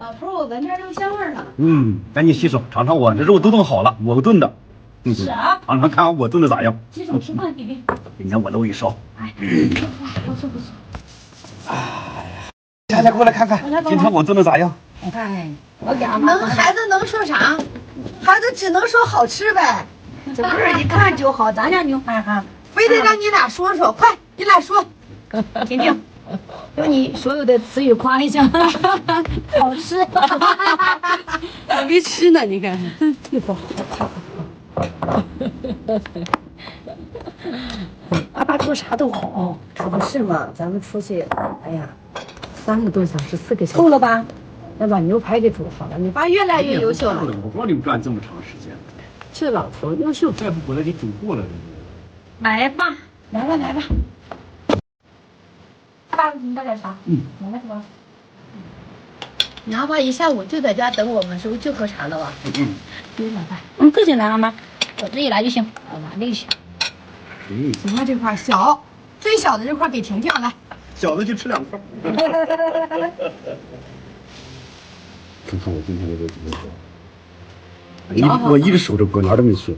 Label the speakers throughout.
Speaker 1: 老头，我闻着肉香味儿了。
Speaker 2: 赶紧洗手，尝尝我这肉都炖好了，我炖的。
Speaker 1: 是啊，
Speaker 2: 尝尝看我炖的咋样？
Speaker 1: 洗手吃饭，弟弟。
Speaker 2: 今天我都一烧。
Speaker 1: 哎，不错不错。
Speaker 2: 大家过来看看，今天我炖的咋样？
Speaker 1: 哎，我给俺妈。孩子能说啥？孩子只能说好吃呗。这味儿一看就好，咱家牛排哈，非得让你俩说说，快，你俩说，听听，用你所有的词语夸一下，好吃，
Speaker 3: 还没吃呢，你看，
Speaker 1: 阿爸做啥都好，可不是嘛？咱们出去，哎呀，3个多小时，4个小时，够了吧？要把牛排给煮好了，你爸越来越优秀了。
Speaker 2: 我帮你们赚这么长时间，
Speaker 1: 这老头优秀，
Speaker 2: 再不回来你煮过了。
Speaker 1: 来吧，来吧，来吧。爸，你带点茶。来吧，哥。你阿爸一下午就在家等我们，是不是就喝茶了吧？别老大。自己来，阿妈。我自己来就行。我拿这个行。行了，这块小，最小的这块给婷婷来。
Speaker 2: 小的就吃2块。看看我今天的这个肉，我一直守着锅，哪儿都没去。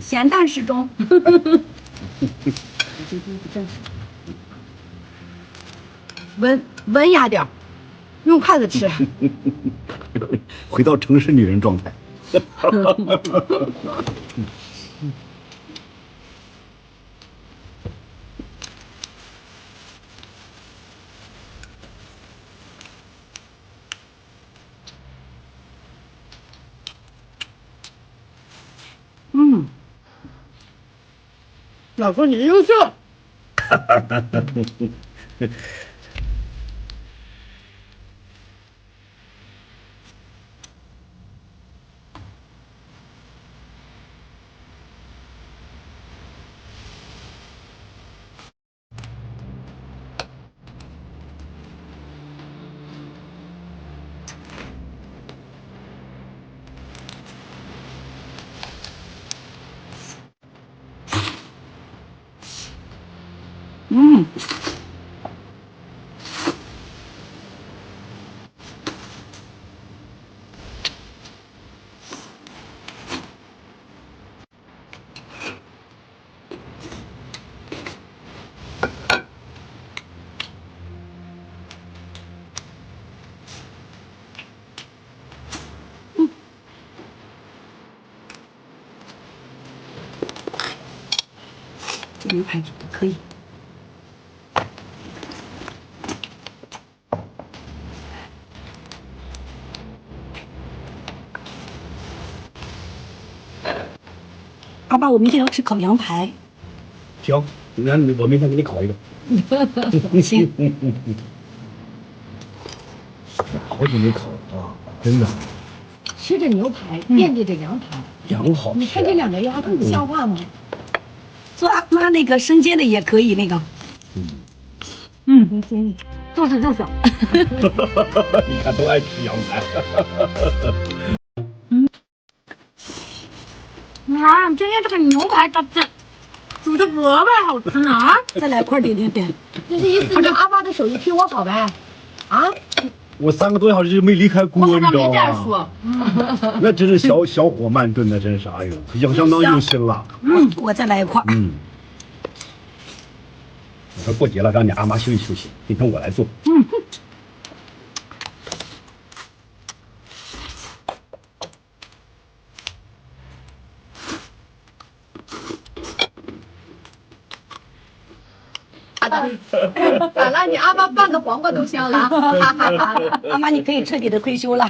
Speaker 1: 咸淡适中。文雅点，用筷子吃。
Speaker 2: 回到城市女人状态。
Speaker 1: 老公，你优秀。
Speaker 3: 这牛排煮的可以。阿爸，我明天要吃烤羊排。
Speaker 2: 行，那我明天给你烤一个。
Speaker 3: 行。
Speaker 2: 好久没烤了啊，真的。
Speaker 1: 吃着牛排，惦记着羊排。
Speaker 2: 羊好吃。
Speaker 1: 你看这2个鸭子不像话吗？
Speaker 3: 做阿妈那个生煎的也可以，那个。
Speaker 1: 行，就是。
Speaker 2: 你看都爱吃羊排。
Speaker 1: 啊，今天这个牛排它煮的格外好吃呢啊！
Speaker 3: 再来块点。
Speaker 1: 这是意思你阿爸的手艺比我好呗？啊？
Speaker 2: 我3个多小时就没离开锅，你知道吗？那真是小火慢炖的，真是哎呦，相当用心了。
Speaker 3: 我再来一块。
Speaker 2: 我说过节了，让你阿妈休息休息，今天我来做。
Speaker 1: 咋了？你阿爸拌个黄瓜都香了。
Speaker 3: 阿妈，你可以彻底的退休了。